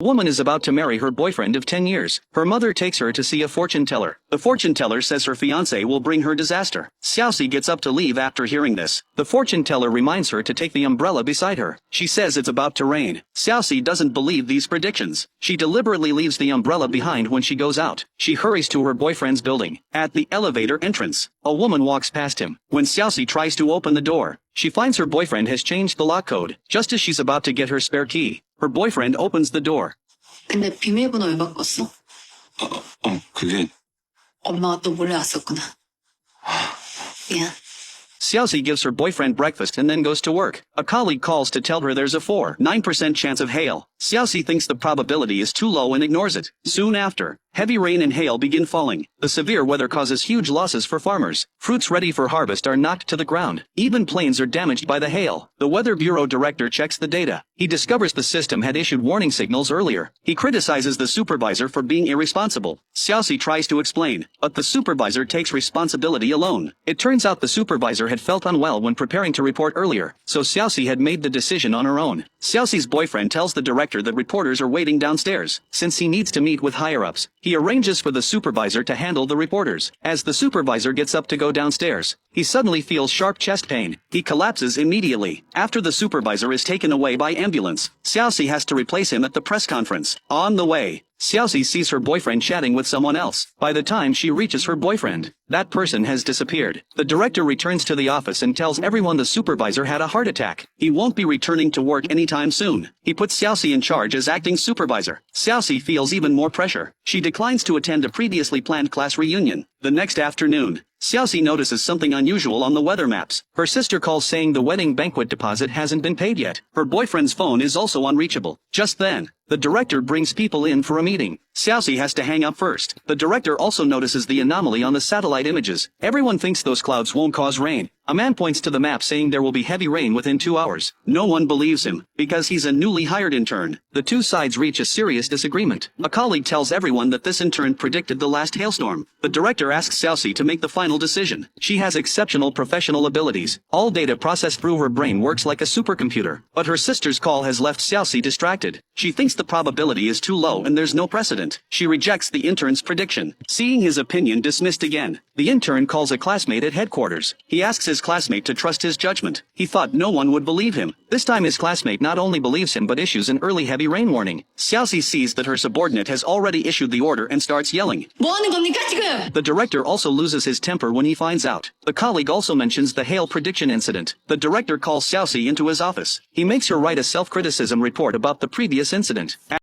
A woman is about to marry her boyfriend of 10 years. Her mother takes her to see a fortune teller. The fortune teller says her fiancé will bring her disaster. Xiaoxi gets up to leave after hearing this. The fortune teller reminds her to take the umbrella beside her. She says it's about to rain. Xiaoxi doesn't believe these predictions. She deliberately leaves the umbrella behind when she goes out. She hurries to her boyfriend's building. At the elevator entrance, a woman walks past him. When Xiaoxi tries to open the door, she finds her boyfriend has changed the lock code. Just as she's about to get her spare key, her boyfriend opens the door. 근데 비밀번호 왜 바꿨어? 그게 엄마가 또 몰래 왔었구나. 미안. Xiaoxi gives her boyfriend breakfast and then goes to work. A colleague calls to tell her there's a 4.9% chance of hail. Xiaoxi thinks the probability is too low and ignores it. Soon after, heavy rain and hail begin falling. The severe weather causes huge losses for farmers. Fruits ready for harvest are knocked to the ground. Even planes are damaged by the hail. The Weather Bureau director checks the data. He discovers the system had issued warning signals earlier. He criticizes the supervisor for being irresponsible. Xiaoxi tries to explain, but the supervisor takes responsibility alone. It turns out the supervisor had felt unwell when preparing to report earlier, so Xiaoxi had made the decision on her own. Xiaoxi's boyfriend tells the director that reporters are waiting downstairs. Since he needs to meet with higher-ups, he arranges for the supervisor to handle the reporters. As the supervisor gets up to go downstairs, he suddenly feels sharp chest pain. He collapses immediately. After the supervisor is taken away by ambulance, Xiaoxi has to replace him at the press conference. On the way, Xiaoxi sees her boyfriend chatting with someone else. By the time she reaches her boyfriend, that person has disappeared. The director returns to the office and tells everyone the supervisor had a heart attack. He won't be returning to work anytime soon. He puts Xiaoxi in charge as acting supervisor. Xiaoxi feels even more pressure. She declines to attend a previously planned class reunion. The next afternoon, Xiaoxi notices something unusual on the weather maps. Her sister calls saying the wedding banquet deposit hasn't been paid yet. Her boyfriend's phone is also unreachable. Just then, the director brings people in for a meeting. Xiaoxi has to hang up first. The director also notices the anomaly on the satellite images. Everyone thinks those clouds won't cause rain. A man points to the map saying there will be heavy rain within 2 hours. No one believes him, because he's a newly hired intern. The two sides reach a serious disagreement. A colleague tells everyone that this intern predicted the last hailstorm. The director asks Xiaoxi to make the final decision. She has exceptional professional abilities. All data processed through her brain works like a supercomputer. But her sister's call has left Xiaoxi distracted. She thinks the probability is too low and there's no precedent. She rejects the intern's prediction. Seeing his opinion dismissed again, the intern calls a classmate at headquarters. He asks his classmate to trust his judgment. He thought no one would believe him. This time his classmate not only believes him but issues an early heavy rain warning. Xiaoxi sees that her subordinate has already issued the order and starts yelling. 뭐 하는 겁니까 지금? The director also loses his temper when he finds out. The colleague also mentions the hail prediction incident. The director calls Xiaoxi into his office. He makes her write a self-criticism report about the previous incident.